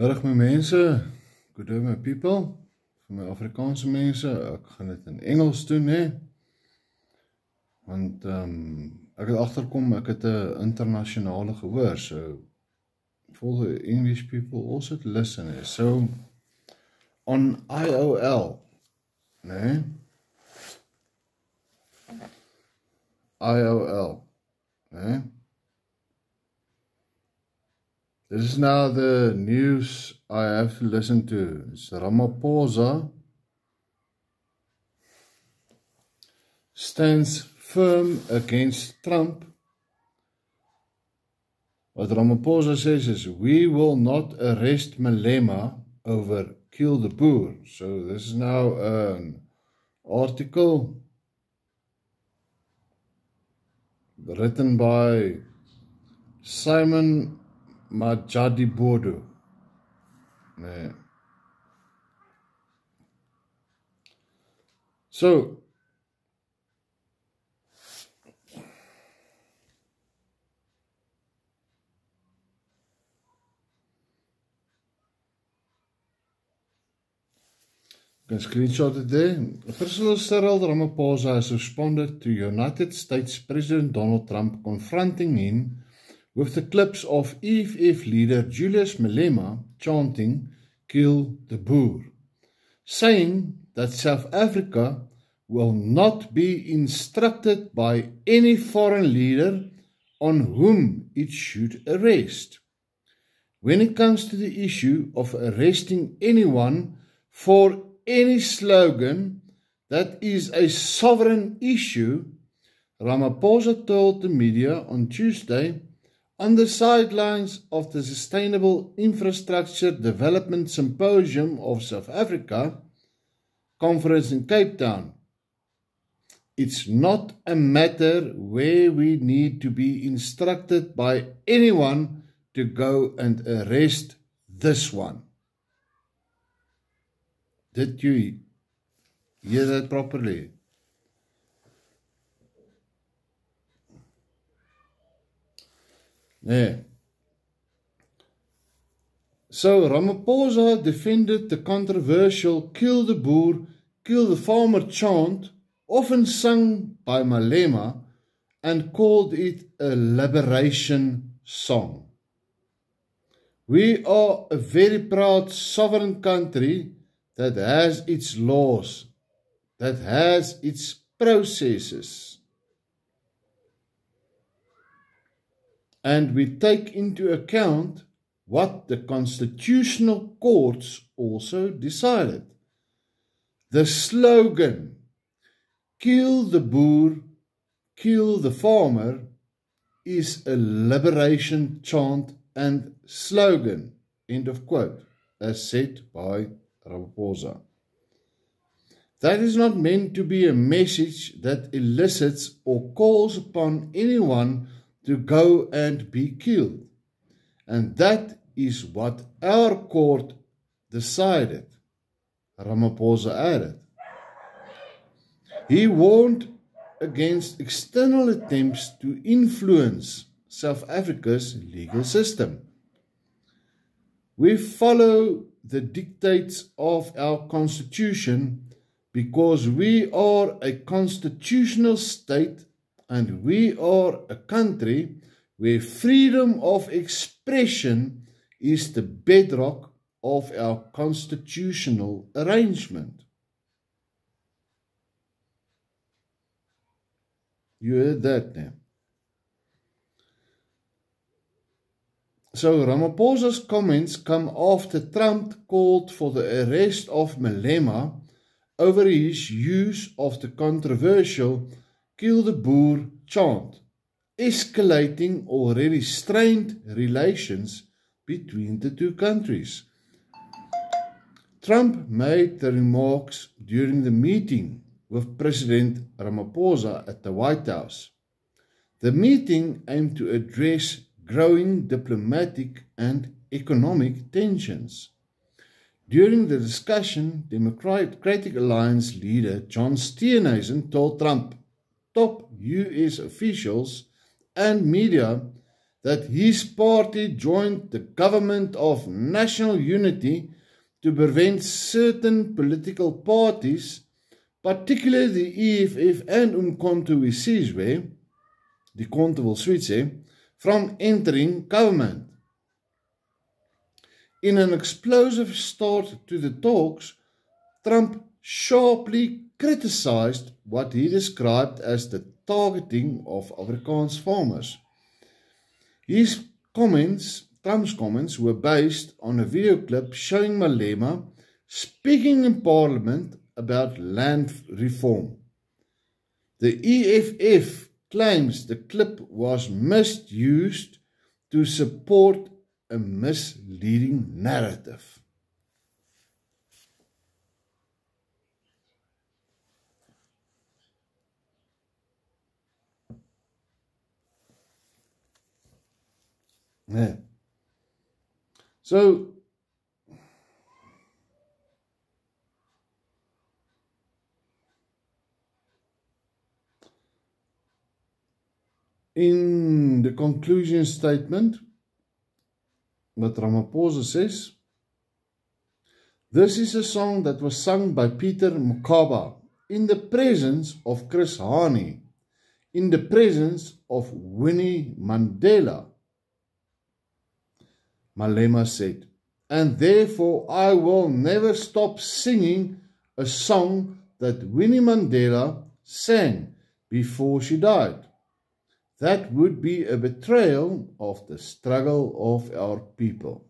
Middag my mense, good day my people, vir my Afrikaanse mense, ek gaan dit in Engels doen want ek het agterkom, ek het 'n internasionale gehoor, so for the English people also to listen so on IOL, IOL, This is now the news I have to listen to. It's Ramaphosa stands firm against Trump. What Ramaphosa says is, we will not arrest Malema over kill the boer. So this is now an article written by Simon Majadibodo. So, you can screenshot it there. President Cyril Ramaphosa has responded to United States President Donald Trump confronting him with the clips of EFF leader Julius Malema chanting, "Kill the Boer," saying that South Africa will not be instructed by any foreign leader on whom it should arrest. When it comes to the issue of arresting anyone for any slogan that is a sovereign issue, Ramaphosa told the media on Tuesday on the sidelines of the Sustainable Infrastructure Development Symposium of South Africa conference in Cape Town, "It's not a matter where we need to be instructed by anyone to go and arrest this one." Did you hear that properly? So Ramaphosa defended the controversial "Kill the Boer, Kill the Farmer" chant, often sung by Malema, and called it a liberation song. "We are a very proud sovereign country that has its laws, that has its processes. And we take into account what the constitutional courts also decided. The slogan, 'Kill the Boer, Kill the Farmer,' is a liberation chant and slogan," end of quote, as said by Ramaphosa. That is not meant to be a message that elicits or calls upon anyone to go and be killed. And that is what our court decided, Ramaphosa added. He warned against external attempts to influence South Africa's legal system. "We follow the dictates of our constitution because we are a constitutional state and we are a country where freedom of expression is the bedrock of our constitutional arrangement." You heard that now. So Ramaphosa's comments come after Trump called for the arrest of Malema over his use of the controversial "Kill the Boer" chant, escalating already strained relations between the two countries. Trump made the remarks during the meeting with President Ramaphosa at the White House. The meeting aimed to address growing diplomatic and economic tensions. During the discussion, Democratic Alliance leader John Steenhuisen told Trump top U.S. officials and media that his party joined the government of national unity to prevent certain political parties, particularly the EFF and Umkhonto we Sizwe, die Konto wil sweet sê, from entering government. In an explosive start to the talks, Trump sharply criticized what he described as the targeting of Afrikaans farmers. His comments, Trump's comments, were based on a video clip showing Malema speaking in Parliament about land reform. The EFF claims the clip was misused to support a misleading narrative. Yeah. So, in the conclusion statement, what Ramaphosa says, this is a song that was sung by Peter Mokaba in the presence of Chris Hani, in the presence of Winnie Mandela. Malema said, and therefore I will never stop singing a song that Winnie Mandela sang before she died. That would be a betrayal of the struggle of our people.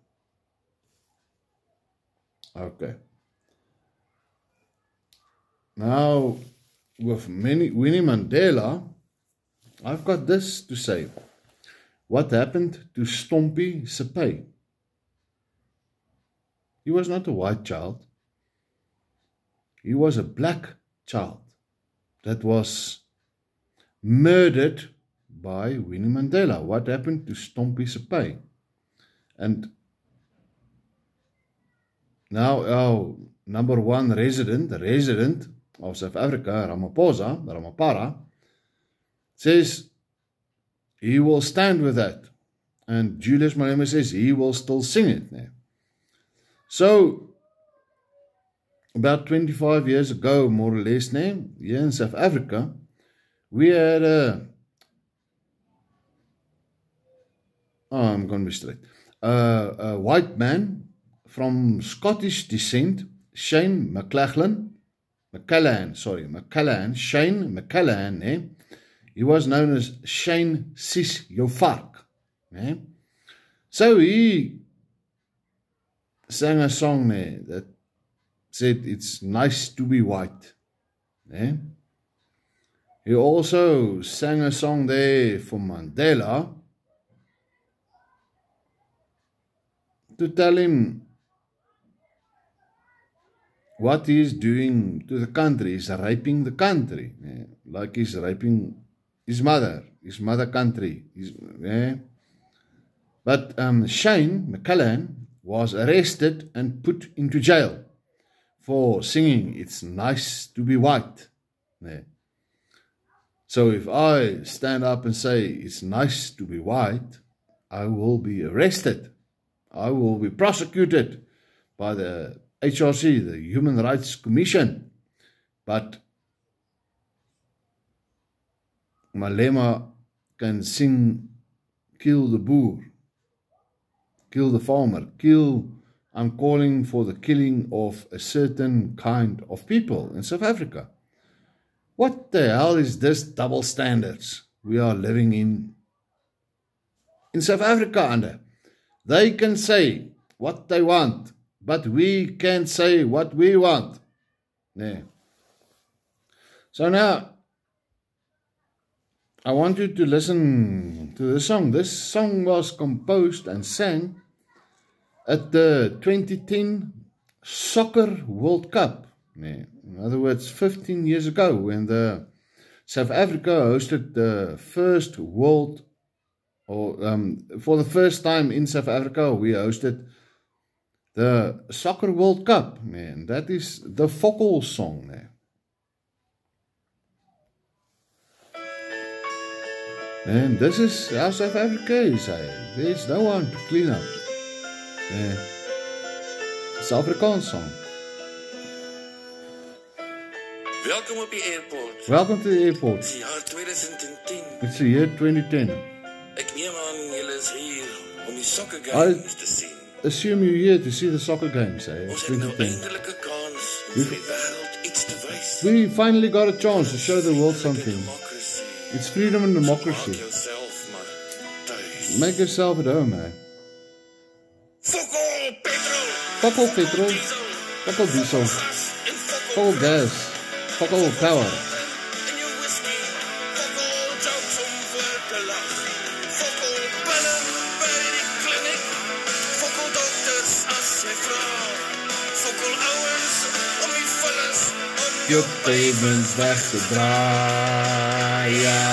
Okay. Now, with Winnie Mandela, I've got this to say. What happened to Stompie Sepe? He was not a white child. He was a black child that was murdered by Winnie Mandela. What happened to Stompie Sepe? And now our number one resident of South Africa, Ramapara, says he will stand with that. And Julius Malema says he will still sing it. So, about 25 years ago, more or less, here in South Africa, we had I'm going to be straight. A white man from Scottish descent, Shane McCallaghan, Shane McCallaghan, he was known as Shane Sis Jofark. So he sang a song that said, it's nice to be white. He also sang a song there for Mandela to tell him what he is doing to the country. He's raping the country, like he's raping his mother country. But Shane McCallaghan was arrested and put into jail for singing It's Nice to Be White. So if I stand up and say it's nice to be white, I will be arrested. I will be prosecuted by the HRC, the Human Rights Commission. But Malema can sing, kill the boer, kill the farmer, I'm calling for the killing of a certain kind of people in South Africa. What the hell is this double standards we are living in South Africa under? They can say what they want, but we can't say what we want. So now, I want you to listen to the song. This song was composed and sang at the 2010 Soccer World Cup. In other words, 15 years ago, when the South Africa hosted the first world, for the first time in South Africa, we hosted the Soccer World Cup. That is the Focal song. And this is how South Africa is. There's no one to clean up. It's an Afrikaans song. Welkom op die airport. Welcome to the airport. Het is die jaar 2010. It's the year 2010. Ek neem aan julle is hier om die soccer games te sien. Assume you're here to see the soccer games. Ons het nou 2010. eindelijk 'n kans om vir die wêreld iets te wys. We finally got a chance to show the world something. Democracy. It's freedom and Maak democracy. jouself maar thuis. Make yourself at home, man. Fokol petrol. Fuck all petrol. Diesel. Fuck all diesel. Gas en Fuck all gas. Fuck all power. in jou whisky. Fokol jokes om voor te lag. Fokol pille by die kliniek. Fokol dokters as jy vra. Fokol ouens om die vullis op Your pavements weg te draaien.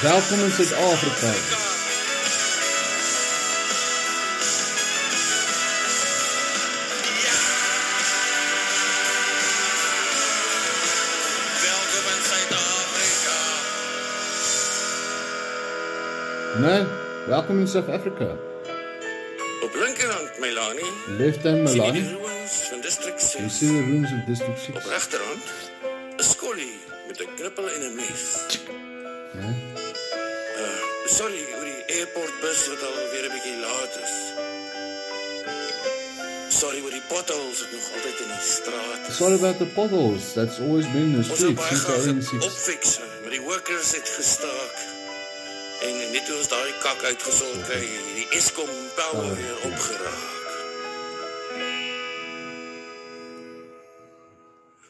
Welkom in Suid-Afrika. Welkom in Suid-Afrika. Nee, welkom in South Africa. Op linkerhand Melanie. Left hand Sien jy Milan. die ruins van District You 6? see the rooms of District Op 6. regterhand 'n skollie met 'n knippel en 'n mes. Yeah. Sorry oor die airportbus wat al weer 'n bietjie laat is. Sorry oor die potholes wat nog altyd in die straat is. Sorry about the potholes. That's always been the Ons street wou baie since the graag 86. opfix, maar die workers het gestaak. En net toe ons daai kak uitgesort kry, die Eskom power weer opgeraak.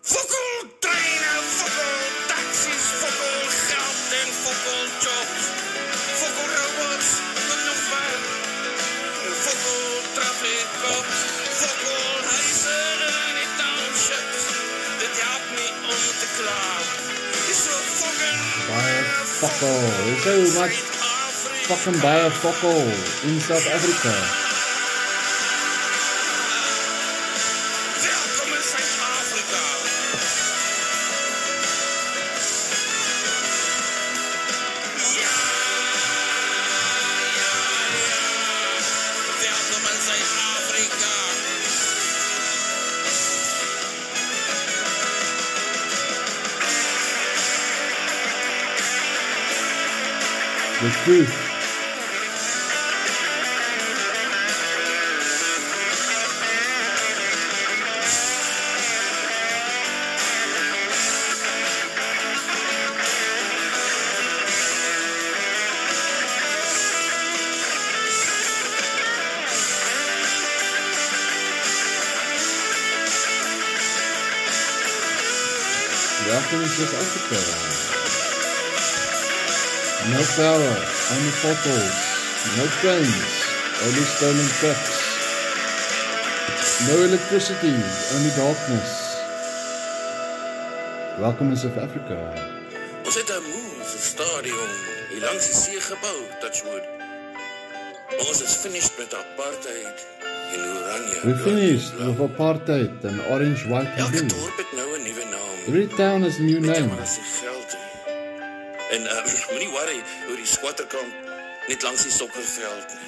Fokol treine, fokol taxis, fokol geld en fokol jobs. Fokol robots wat nog werk. Fokol traffic cops, fokol huise in die townships. Dit help nie om te klaar. Is so fucking Baie fokol. There's so much fucking baie fokol in South Africa. Welkom in Suid-Afrika. Ja. Welkom in Suid-Afrika. The truth. Welcome in South Africa. No power, only potholes. No trains, only stolen trucks. No electricity, only darkness. Welcome in South Africa. Ons het 'n moeë stadion hier langs die see gebou, Touchwood. Ons is finished met apartheid en oranje. We finished with apartheid and orange, white and Elke blue. dorp het nou 'n nuwe naam. Every town has a new Net name. jammer as die geld het. En moenie worry oor die squatterkamp net langs die sokkerveld nie.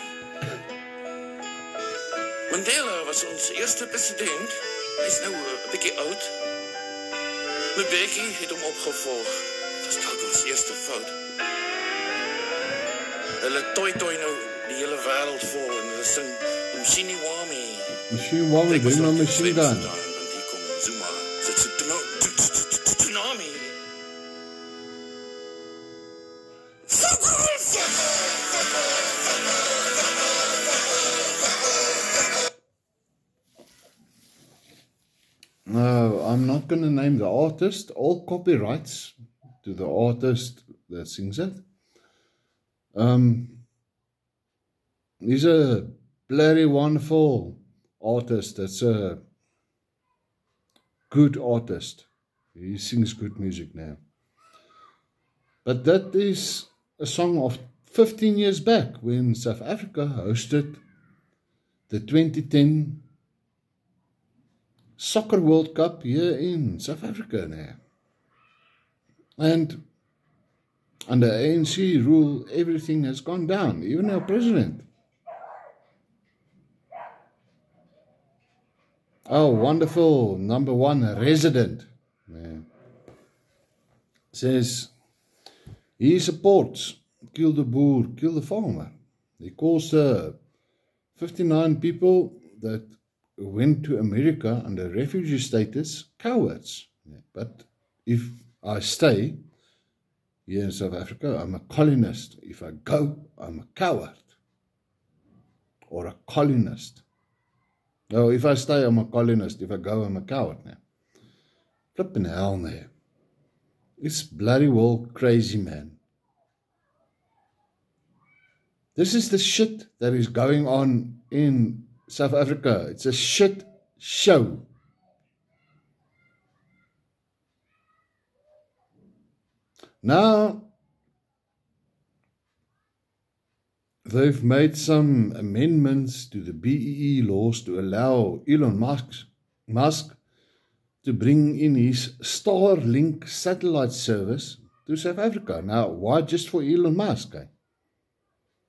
Mandela was ons eerste president. Hy's nou 'n bietjie oud. Mbeki het hom opgevolg. Dit was dalk ons eerste fout. Hulle toi nou die hele wêreld vol en hulle sing Mshini Wami. Machine Wami, Ek was bring my nog nie machine swem gun. vandag, want hier kom Zuma. Sit so tsunami. No, I'm not going to name the artist. All copyrights to the artist that sings it. He's a bloody wonderful artist. It's a good artist. He sings good music now. But that is a song of 15 years back when South Africa hosted the 2010 Soccer World Cup here in South Africa now. And under ANC rule, everything has gone down, even our president. Our wonderful #1 resident says he supports kill the boer, kill the farmer. He calls 59 people that went to America under refugee status cowards. But if I stay here in South Africa, I'm a colonist. If I go, I'm a coward or a colonist. No, if I stay, I'm a colonist. If I go, I'm a coward. Flipping hell, man. It's bloody well crazy, man. This is the shit that is going on in South Africa. It's a shit show. Now, they've made some amendments to the BEE laws to allow Elon Musk to bring in his Starlink satellite service to South Africa. Now, why just for Elon Musk?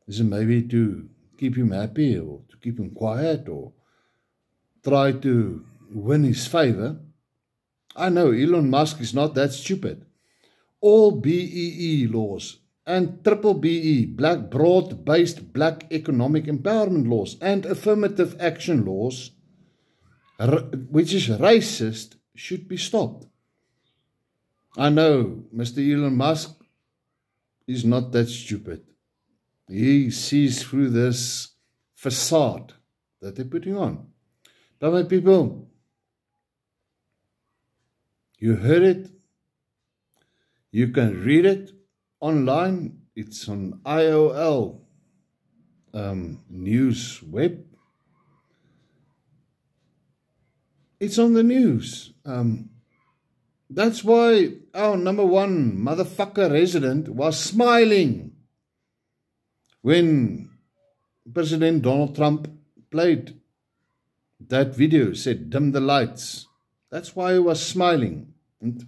Is it maybe to keep him happy or to keep him quiet or try to win his favor? I know Elon Musk is not that stupid. All BEE laws and triple BE, broad-based black economic empowerment laws and affirmative action laws, which is racist, should be stopped. I know Mr. Elon Musk is not that stupid. He sees through this facade that they're putting on. But my people, you heard it. You can read it online. It's on IOL news web. It's on the news. That's why our #1 motherfucker resident was smiling when President Donald Trump played that video, said, dim the lights. That's why he was smiling. And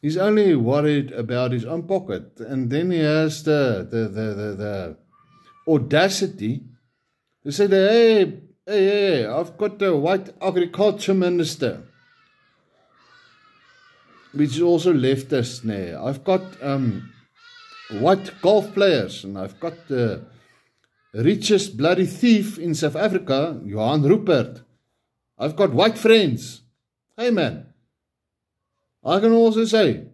he's only worried about his own pocket. And then he has the audacity to say, hey, I've got a white agriculture minister, which is also leftist now. I've got white golf players, and I've got the richest bloody thief in South Africa, Johan Rupert. I've got white friends. Hey man, I can also say,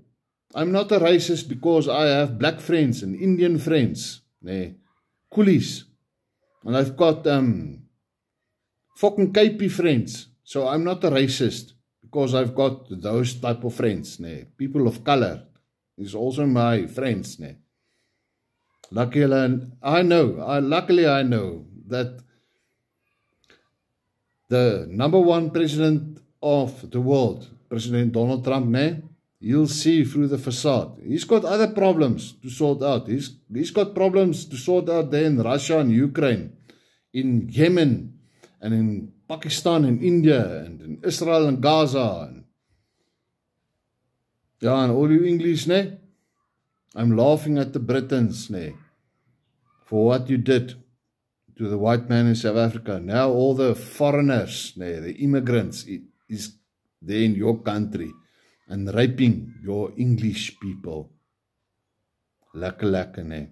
I'm not a racist because I have black friends and Indian friends, coolies. And I've got fucking KP friends. So I'm not a racist because I've got those type of friends. People of color is also my friends. Luckily I know that the #1 president of the world, President Donald Trump, he'll see through the facade. He's got other problems to sort out. He's got problems to sort out there in Russia and Ukraine, in Yemen, and in Pakistan and India, and in Israel and Gaza. And all you English, I'm laughing at the Britons, for what you did to the white man in South Africa. Now all the foreigners, the immigrants, is there in your country and raping your English people. Lekker,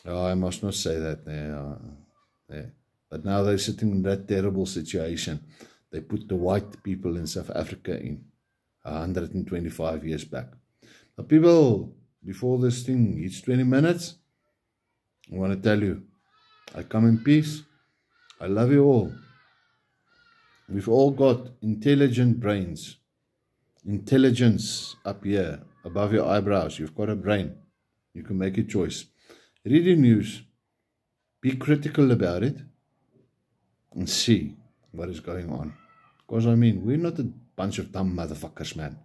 Oh, I must not say that, But now they're sitting in that terrible situation. They put the white people in South Africa in 125 years back. Now, people, before this thing hits 20 minutes, I want to tell you, I come in peace. I love you all. We've all got intelligent brains. Intelligence up here, above your eyebrows. You've got a brain. You can make a choice. Read the news. Be critical about it. And see what is going on. Because, we're not a bunch of dumb motherfuckers, man.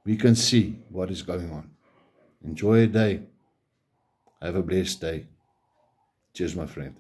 We can see what is going on. Enjoy a day. Have a blessed day. Cheers, my friend.